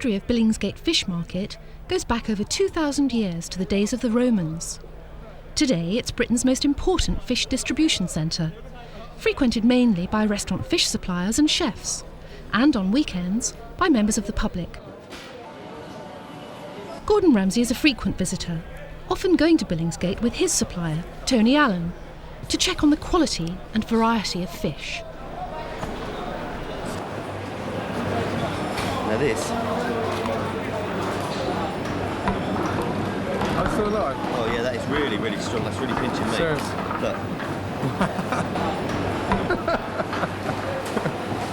history of Billingsgate Fish Market goes back over 2,000 years to the days of the Romans. Today it's Britain's most important fish distribution centre, frequented mainly by restaurant fish suppliers and chefs, and on weekends by members of the public. Gordon Ramsey is a frequent visitor, often going to Billingsgate with his supplier, Tony Allen, to check on the quality and variety of fish. Now this. I'm still alive. Oh yeah, that is really, really strong. That's really pinching me. Serious? Look.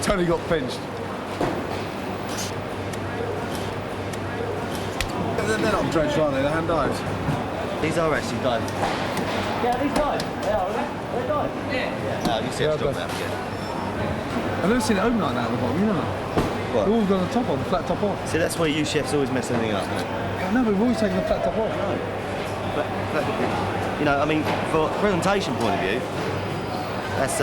Tony got pinched. They're not drenched, are they? They're hand dives. These are actually diving. Yeah, these dive. They are, they dive. Yeah. Oh, you see how strong they are. Yeah. I've never seen it open like that at the bottom, you know that? What? We've always got the top on, the flat top on. See, that's why you chefs always mess everything up. I know, we've always taken the flat top off. You know, I mean, for presentation point of view, that's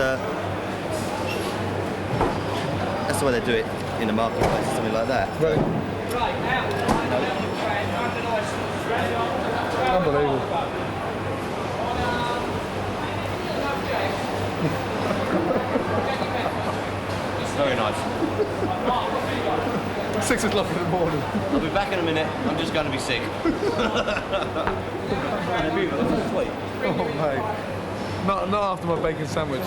the way they do it in the marketplace, something like that. Right. Unbelievable. Very nice. 6 o'clock in the morning. I'll be back in a minute. I'm just going to be sick. Oh, mate. Not after my bacon sandwich.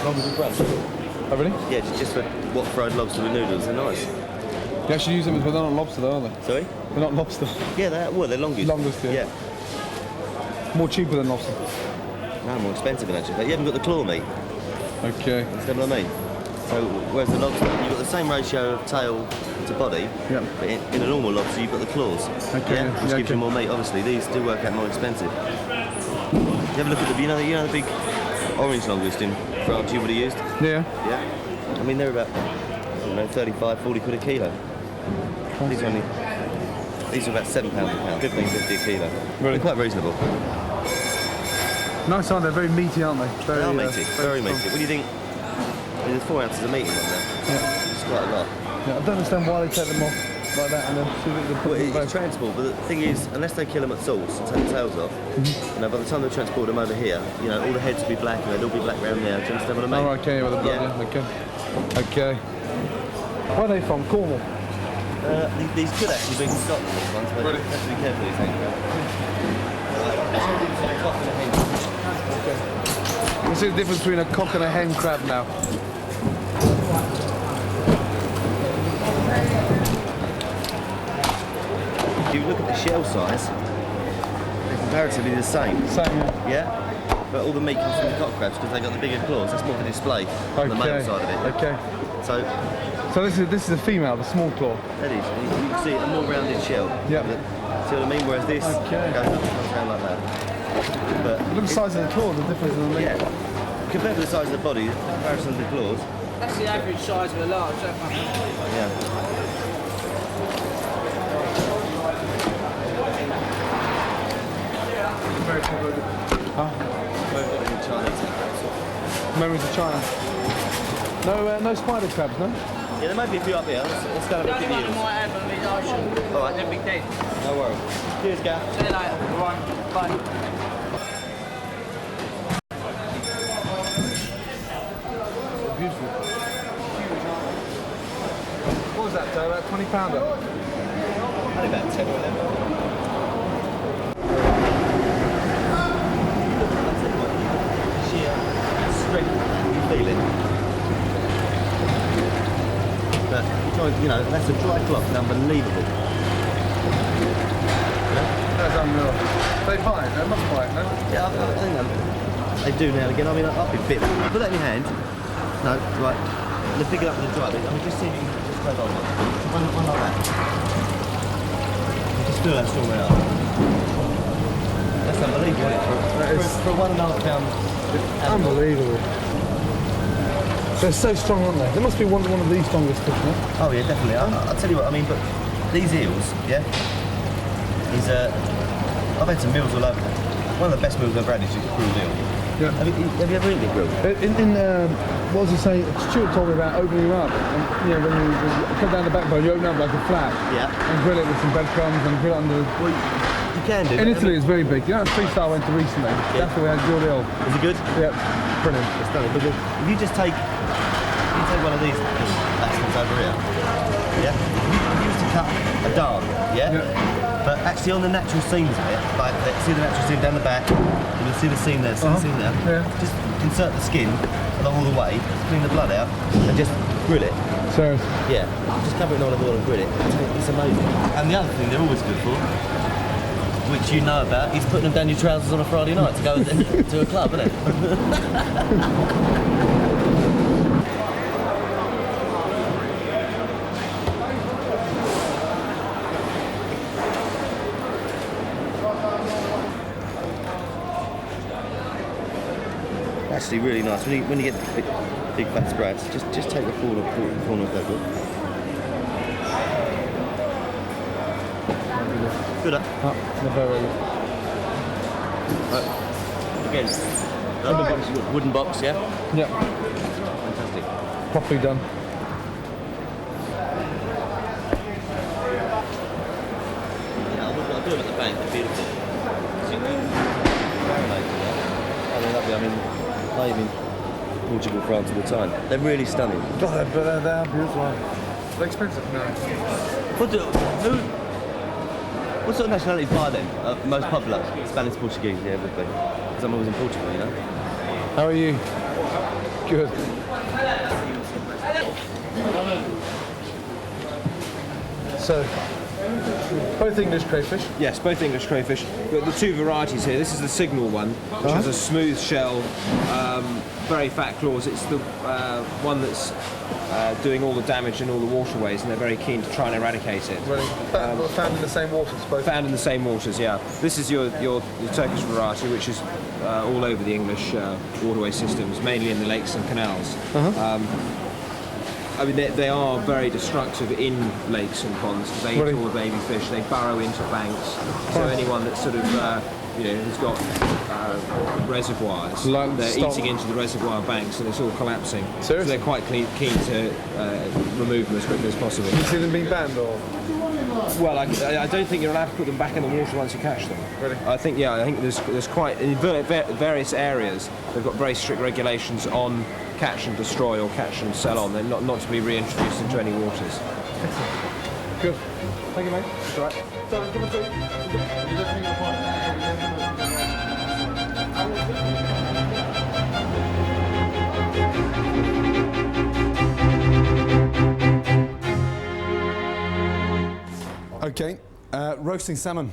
Lobsters and crabs. Oh, really? Yeah, just for what fried lobster with noodles. They're nice. You actually use them, but they're not lobster, though, are they? Sorry? They're not lobster. Yeah, they're longest. Longest, yeah. More cheaper than lobster. No, more expensive than actually. But you haven't got the claw meat. Okay. Understand what I mean? So, whereas the lobster, you've got the same ratio of tail to body, Yeah. but in a normal lobster, you've got the claws. Okay. Yeah? Which Yeah, gives you more meat. Obviously, these do work out more expensive. You have a look at the, you know the big orange longest in France you would have used? Yeah. Yeah. I mean, they're about, I don't know, 35, 40 quid a kilo. These are about £7 a pound, 15.50 a kilo. Really? They're quite reasonable. Nice, aren't they? Very meaty, aren't they? They are meaty, very meaty. strong. What do you think? I mean, there's 4 ounces of meat in them there. Yeah. It's quite a lot. Yeah, I don't understand why they take them off like that and then put Well, them it's transport, but the thing is, unless they kill them at source and take the tails off, you know, by the time they transport them over here, you know, all the heads will be black and they'll all be black round there. Do you understand what I mean? Oh, okay, with the blood, yeah. Okay. Okay. Where are they from? Cornwall? These could actually be Scotland, these ones, but you have to be careful these things. Okay. What's the difference between a cock and a hen crab now? If you look at the shell size, they're comparatively the same. Same, yeah. Yeah? But all the meat comes from the cock crabs because they've got the bigger claws. That's more for display on the male side of it. Okay. So this is a female, the small claw. that is, you can see a more rounded shell. Yeah. See what I mean? Whereas this Okay. goes up and comes around like that. But Look at the size of the claw, the difference in the meat. yeah, compared to the size of the body, the comparison of the claws. That's the average size of a large, don't you? Yeah. Very popular. Huh? Chinese. Memories of China. No spider crabs, no? Yeah, there might be a few up here. Let's go and The look only at one the I might have on these ocean. Alright. They're big dead. No worries. Cheers, Gav. See you later. Right. Bye. Beautiful. What was that, Joe? About £20? Only about 10 of them. Sheer strength you feel it. But, you know, that's a dry cloth and unbelievable. That's unreal. They bite, they must bite, no? Yeah, I think they do now and again. I mean, I've been bit. Put that in your hand. No, right. Let's pick it up and dry it. I mean, just see if you can just grab on one like that. Just feel how strong they are. That's unbelievable, isn't it? For a £1.5 Unbelievable. They're so strong, aren't they? There must be one of these strongest fish, no? Oh yeah, definitely. I'll tell you what, I mean, but these eels, yeah? is I've had some meals all over. One of the best meals I've had is just grilled eel. Yeah. Have you ever eaten it grilled? What was he saying? Stuart told me about opening them up. And, you know, when you cut down the backbone, you open up like a flap. Yeah. And grill it with some breadcrumbs and grill it under. Well, you can do. In Italy, it's very big. You know, that freestyle I went to recently. Yeah. That's where we had grilled eel. Is it good? Yeah. Brilliant. It's stunning. But if you just take one of these bastards over here, yeah. If you used to cut a dart, yeah. But actually on the natural seams of it, like see the natural seam down the back, and you'll see the seam there, see the seam there. Yeah. Just insert the skin along all the way, clean the blood out, and just grill it. So. Yeah, just cover it in olive oil and grill it. It's amazing. And the other thing they're always good for, which you know about, is putting them down your trousers on a Friday night to go to a club, isn't it? Actually, really nice. When you get the big fat sprats, just take the corner of that book. Good, huh? Again, wooden box, yeah? Yeah. Fantastic. Properly done. Yeah, I'll do them at the bank, they're beautiful. I mean, I live in Portugal, France all the time. They're really stunning. God, they're beautiful. They're expensive now. What sort of nationalities buy them? Most popular? Spanish, Portuguese, yeah, would be. Because I'm always in Portugal, you know. How are you? Good. So, both English crayfish. Yes, both English crayfish. But the two varieties here, this is the Signal one, which has a smooth shell, very fat claws. It's the one that's doing all the damage in all the waterways, and they're very keen to try and eradicate it. Really? Found in the same waters, both? Found in the same waters, yeah. This is your Turkish variety, which is all over the English waterway systems, mainly in the lakes and canals. I mean, they are very destructive in lakes and ponds because they eat all the baby fish. They burrow into banks. So anyone that's sort of, who's got reservoirs, they're eating into the reservoir banks and it's all collapsing. Seriously? So they're quite keen to remove them as quickly as possible. Do you see them being banned, or? Well, I don't think you're allowed to put them back in the water once you catch them. Really? I think there's quite in various areas they've got very strict regulations on catch and destroy or catch and sell on. They're not to be reintroduced into any waters. Good. Thank you, mate. That's all right. So, give us Okay, roasting salmon.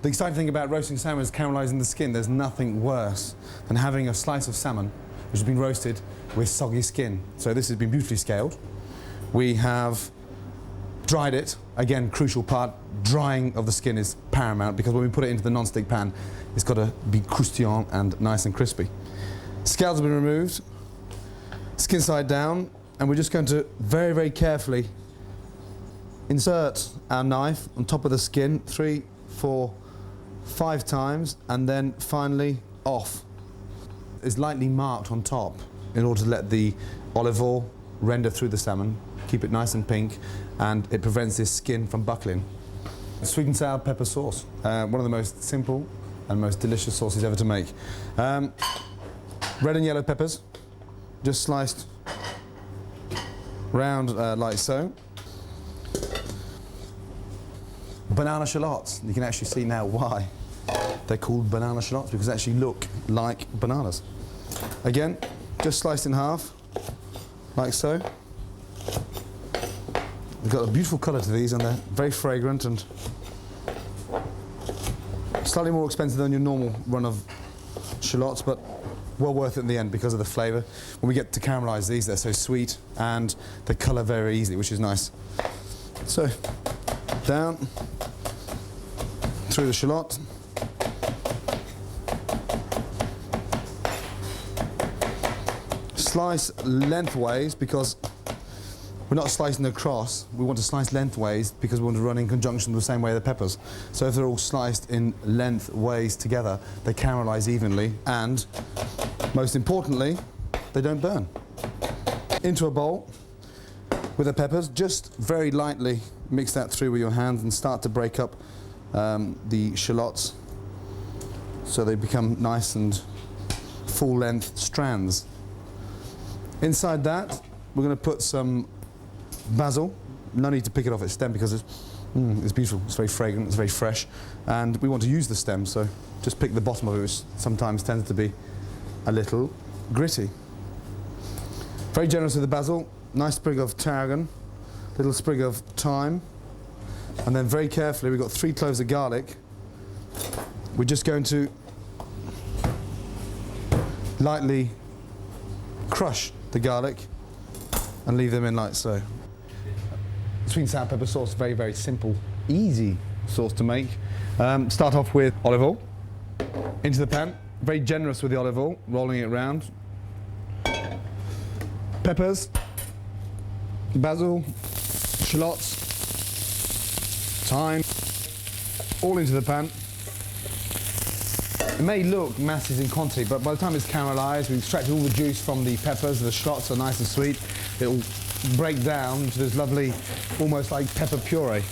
The exciting thing about roasting salmon is caramelising the skin. There's nothing worse than having a slice of salmon which has been roasted with soggy skin. So this has been beautifully scaled. We have dried it. Again, crucial part, drying of the skin is paramount because when we put it into the non-stick pan, it's got to be croustillant and nice and crispy. Scales have been removed, skin side down, and we're just going to very, very carefully insert our knife on top of the skin 3, 4, 5 times, and then finally off. It's lightly marked on top in order to let the olive oil render through the salmon, keep it nice and pink, and it prevents this skin from buckling. Sweet and sour pepper sauce, one of the most simple and most delicious sauces ever to make. Red and yellow peppers, just sliced round like so. Banana shallots. You can actually see now why they're called banana shallots, because they actually look like bananas. Again, just sliced in half, like so. They've got a beautiful colour to these, and they're very fragrant and slightly more expensive than your normal run of shallots, but well worth it in the end because of the flavour. When we get to caramelise these, they're so sweet and they colour very easily, which is nice. So, down through the shallot. Slice lengthways because we're not slicing across, we want to slice lengthways because we want to run in conjunction the same way the peppers. So if they're all sliced in lengthways together, they caramelise evenly, and most importantly, they don't burn. Into a bowl with the peppers, just very lightly mix that through with your hands and start to break up the shallots so they become nice and full-length strands. Inside that, we're going to put some basil. No need to pick it off its stem because it's beautiful, it's very fragrant, it's very fresh, and we want to use the stem, so just pick the bottom of it, which sometimes tends to be a little gritty. Very generous with the basil, nice sprig of tarragon, little sprig of thyme, and then very carefully, we've got 3 cloves of garlic. We're just going to lightly crush the garlic and leave them in like so. Sweet and sour pepper sauce, very, very simple, easy sauce to make. Start off with olive oil into the pan, very generous with the olive oil, rolling it around. Peppers, basil, shallots, thyme, all into the pan. It may look massive in quantity, but by the time it's caramelised, we've extracted all the juice from the peppers, the shallots are nice and sweet. It will break down into this lovely, almost like pepper puree.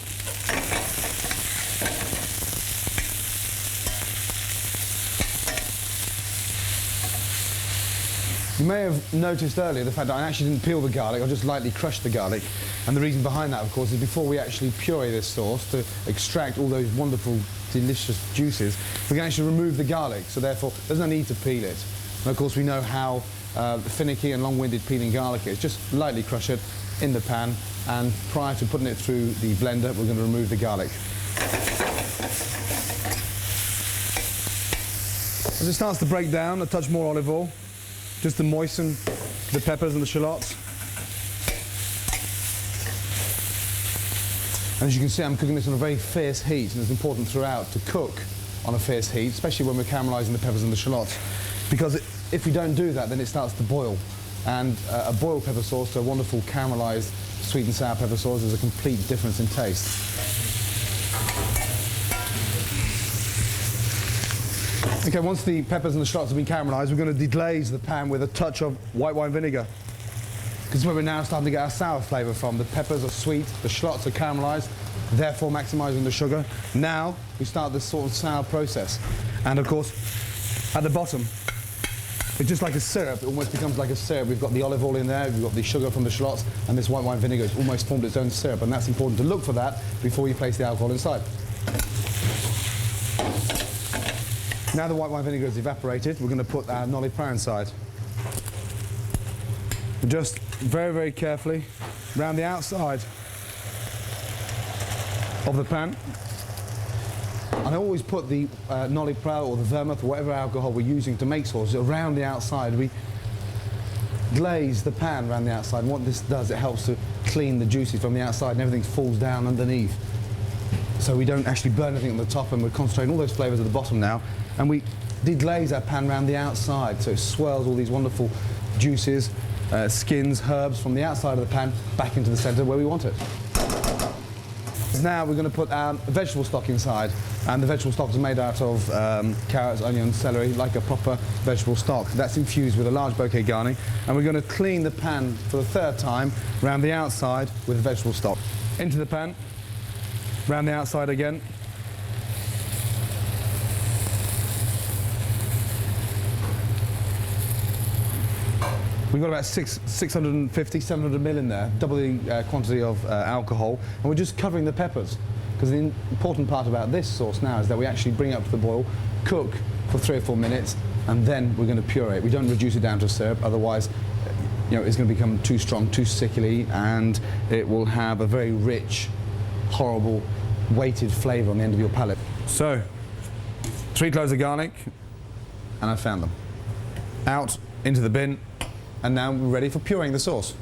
You may have noticed earlier the fact that I actually didn't peel the garlic, I just lightly crushed the garlic. And the reason behind that, of course, is before we actually puree this sauce to extract all those wonderful, delicious juices, we can actually remove the garlic, so therefore there's no need to peel it. And of course we know how finicky and long-winded peeling garlic is. Just lightly crush it in the pan, and prior to putting it through the blender, we're going to remove the garlic. As it starts to break down, a touch more olive oil, just to moisten the peppers and the shallots. And as you can see, I'm cooking this on a very fierce heat, and it's important throughout to cook on a fierce heat, especially when we're caramelising the peppers and the shallots, because if we don't do that, then it starts to boil. And a boiled pepper sauce to a wonderful caramelised sweet and sour pepper sauce is a complete difference in taste. Okay, once the peppers and the shallots have been caramelised, we're going to deglaze the pan with a touch of white wine vinegar. Because where we're now starting to get our sour flavour from. The peppers are sweet, the shallots are caramelised, therefore maximising the sugar. Now we start this sort of sour process. And of course, at the bottom, it's just like a syrup, it almost becomes like a syrup. We've got the olive oil in there, we've got the sugar from the shallots, and this white wine vinegar has almost formed its own syrup, and that's important to look for that before you place the alcohol inside. Now the white wine vinegar is evaporated, we're going to put our nolly prow inside. Just very, very carefully around the outside of the pan. And I always put the nolly prow or the vermouth or whatever alcohol we're using to make sauce around the outside. We glaze the pan around the outside, and what this does, it helps to clean the juices from the outside and everything falls down underneath. So we don't actually burn anything on the top, and we're concentrating all those flavours at the bottom now. And we deglaze our pan around the outside, so it swirls all these wonderful juices, skins, herbs from the outside of the pan back into the centre where we want it. Now we're going to put our vegetable stock inside, and the vegetable stock is made out of carrots, onions, celery, like a proper vegetable stock. That's infused with a large bouquet garni, and we're going to clean the pan for the third time around the outside with the vegetable stock. Into the pan, around the outside again. We've got about 650, 700 ml in there, double the quantity of alcohol, and we're just covering the peppers. Because the important part about this sauce now is that we actually bring it up to the boil, cook for 3 or 4 minutes, and then we're going to puree it. We don't reduce it down to syrup, otherwise it's going to become too strong, too sickly, and it will have a very rich, horrible, weighted flavour on the end of your palate. So, 3 cloves of garlic, and I found them. Out into the bin. And now we're ready for pureeing the sauce.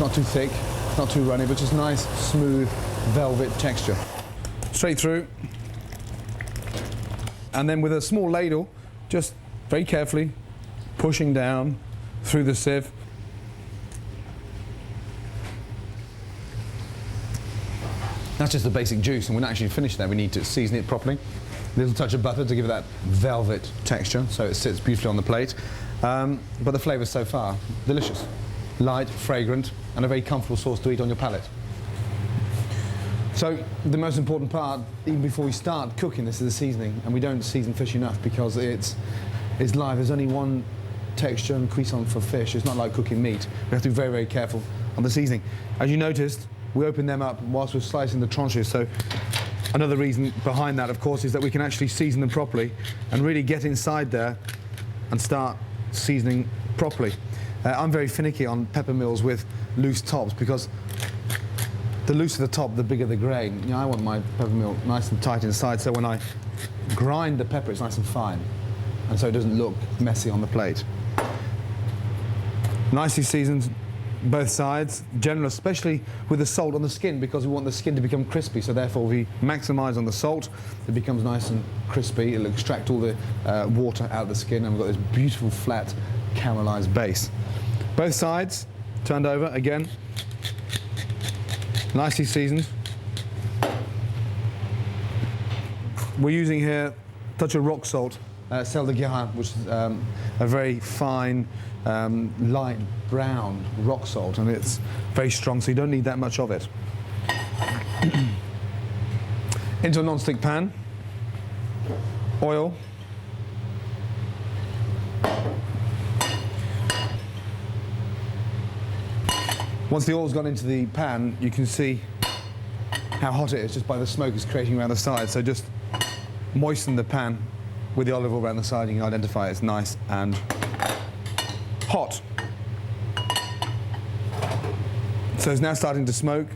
Not too thick, not too runny, but just nice, smooth, velvet texture. Straight through. And then with a small ladle, just very carefully pushing down through the sieve. That's just the basic juice, and we're not actually finished there. We need to season it properly. A little touch of butter to give it that velvet texture, so it sits beautifully on the plate. But the flavours so far, delicious. Light, fragrant, and a very comfortable sauce to eat on your palate. So the most important part, even before we start cooking this, is the seasoning, and we don't season fish enough because it's live. There's only one texture and cuisson for fish. It's not like cooking meat. We have to be very, very careful on the seasoning. As you noticed, we open them up whilst we're slicing the tranches. So another reason behind that, of course, is that we can actually season them properly and really get inside there and start seasoning properly. I'm very finicky on pepper mills with loose tops because the looser the top, the bigger the grain. You know, I want my pepper mill nice and tight inside, so when I grind the pepper, it's nice and fine, and so it doesn't look messy on the plate. Nicely seasoned, both sides. Generous, especially with the salt on the skin, because we want the skin to become crispy, so therefore we maximise on the salt. It becomes nice and crispy. It'll extract all the water out of the skin, and we've got this beautiful flat caramelised base. Both sides turned over again. Nicely seasoned. We're using here a touch of rock salt, sel de Guérin, which is a very fine, light brown rock salt, and it's very strong, so you don't need that much of it. Into a non-stick pan, oil, once the oil's gone into the pan, you can see how hot it is just by the smoke it's creating around the side. So just moisten the pan with the olive oil around the side, you can identify it's nice and hot. So it's now starting to smoke.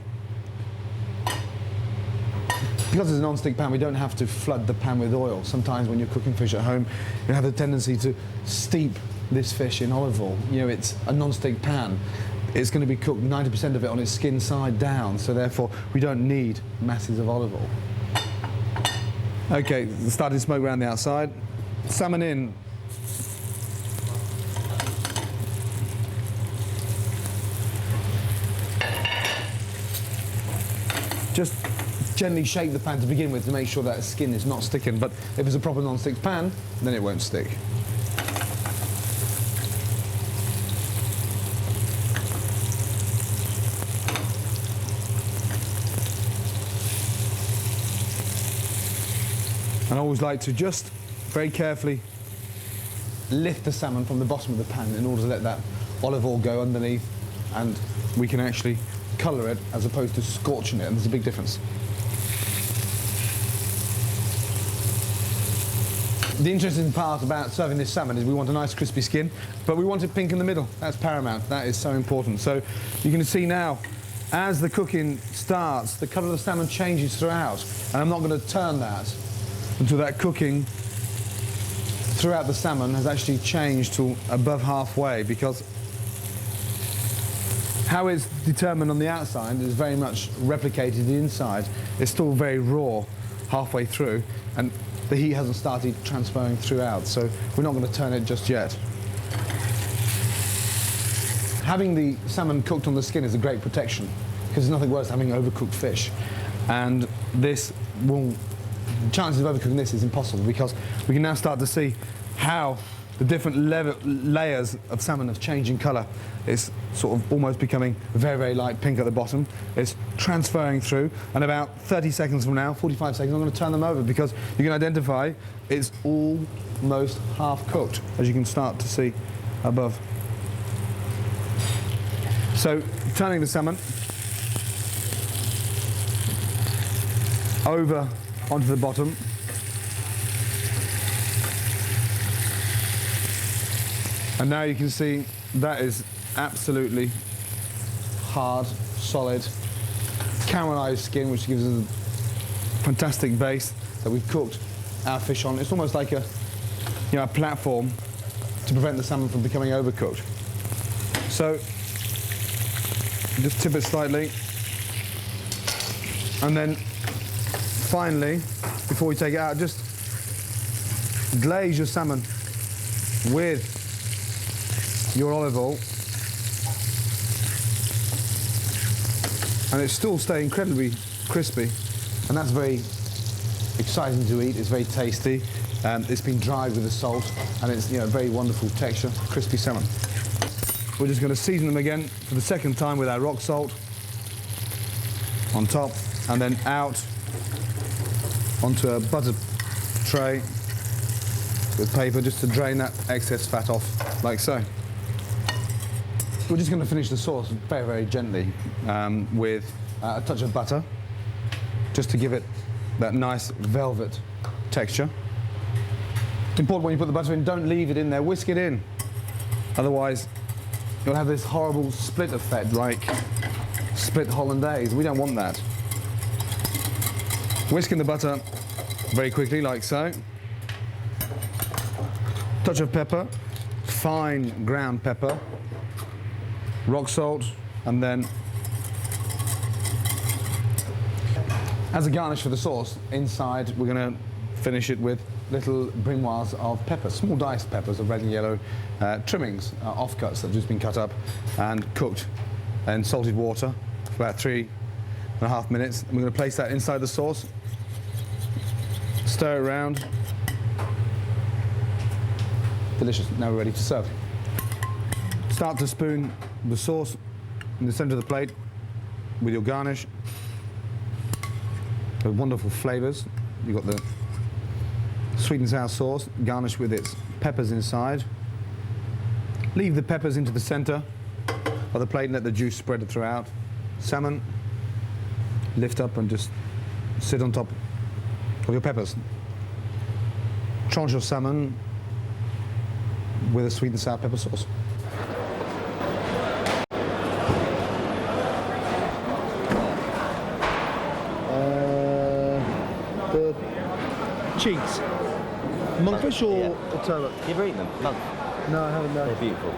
Because it's a non-stick pan, we don't have to flood the pan with oil. Sometimes when you're cooking fish at home, you have the tendency to steep this fish in olive oil. You know, it's a non-stick pan. It's going to be cooked 90% of it on its skin side down, so therefore we don't need masses of olive oil. Okay, starting to smoke around the outside. Salmon in. Just gently shake the pan to begin with to make sure that skin is not sticking, but if it's a proper non-stick pan, then it won't stick. And I always like to just very carefully lift the salmon from the bottom of the pan in order to let that olive oil go underneath, and we can actually colour it as opposed to scorching it, and there's a big difference. The interesting part about serving this salmon is we want a nice crispy skin, but we want it pink in the middle. That's paramount. That is so important. So you can see now, as the cooking starts, the colour of the salmon changes throughout, and I'm not going to turn that until that cooking throughout the salmon has actually changed to above halfway, because how it's determined on the outside is very much replicated the inside. It's still very raw halfway through, and the heat hasn't started transferring throughout, so we're not going to turn it just yet. Having the salmon cooked on the skin is a great protection, because there's nothing worse than having overcooked fish, and this will... chances of overcooking this is impossible, because we can now start to see how the different layers of salmon have changed in colour. It's sort of almost becoming very, very light pink at the bottom. It's transferring through, and about 30 seconds from now, 45 seconds, I'm going to turn them over, because you can identify it's almost half cooked, as you can start to see above. So, turning the salmon over onto the bottom. And now you can see that is absolutely hard, solid, caramelised skin, which gives us a fantastic base that we've cooked our fish on. It's almost like a platform to prevent the salmon from becoming overcooked. So just tip it slightly, and then finally, before we take it out, just glaze your salmon with your olive oil, and it's still staying incredibly crispy, and that's very exciting to eat. It's very tasty. It's been dried with the salt, and it's very wonderful texture, crispy salmon. We're just going to season them again for the second time with our rock salt on top, and then out onto a butter tray with paper just to drain that excess fat off, like so. We're just going to finish the sauce very, very gently with a touch of butter, just to give it that nice velvet texture. Important when you put the butter in, don't leave it in there, whisk it in. Otherwise, you'll have this horrible split effect, like split hollandaise. We don't want that. Whisk in the butter very quickly, like so. Touch of pepper, fine ground pepper, rock salt, and then as a garnish for the sauce, inside we're going to finish it with little brunoise of peppers, small diced peppers of red and yellow, trimmings, offcuts that have just been cut up and cooked in salted water for about 3.5 minutes. And we're going to place that inside the sauce, stir it around. Delicious. Now we're ready to serve. Start to spoon the sauce in the centre of the plate with your garnish. The wonderful flavours. You've got the sweet and sour sauce, garnished with its peppers inside. Leave the peppers into the centre of the plate and let the juice spread throughout. Salmon, lift up and just sit on top of your peppers. Tranche your salmon with a sweet and sour pepper sauce. The cheeks. Monkfish or turbot? You ever eaten them? No. No, I haven't. They're beautiful.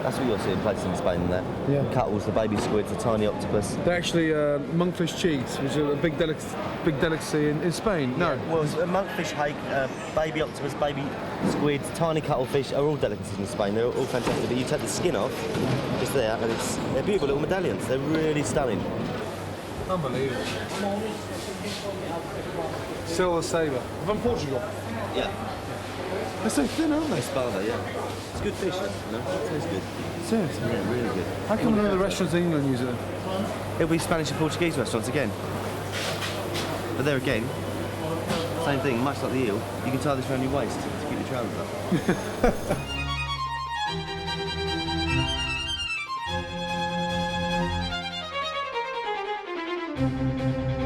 That's what you'll see in places in Spain and that. Yeah. The cuttles, the baby squids, the tiny octopus. They're actually monkfish cheeks, which are a big delicacy in Spain. No. Well, monkfish hake, baby octopus, baby squid, tiny cuttlefish are all delicacies in Spain. They're all fantastic. But you take the skin off, just there, and they're beautiful little medallions. They're really stunning. Unbelievable. Silver sabre. From Portugal. Yeah. They're so thin, aren't they? Espada, yeah. It's good fish, though. You know? It tastes good. Seriously? Yeah, really good. How come none of the restaurants in England use it? It'll be Spanish and Portuguese restaurants again. But there again, same thing, much like the eel, you can tie this around your waist to keep your trousers up.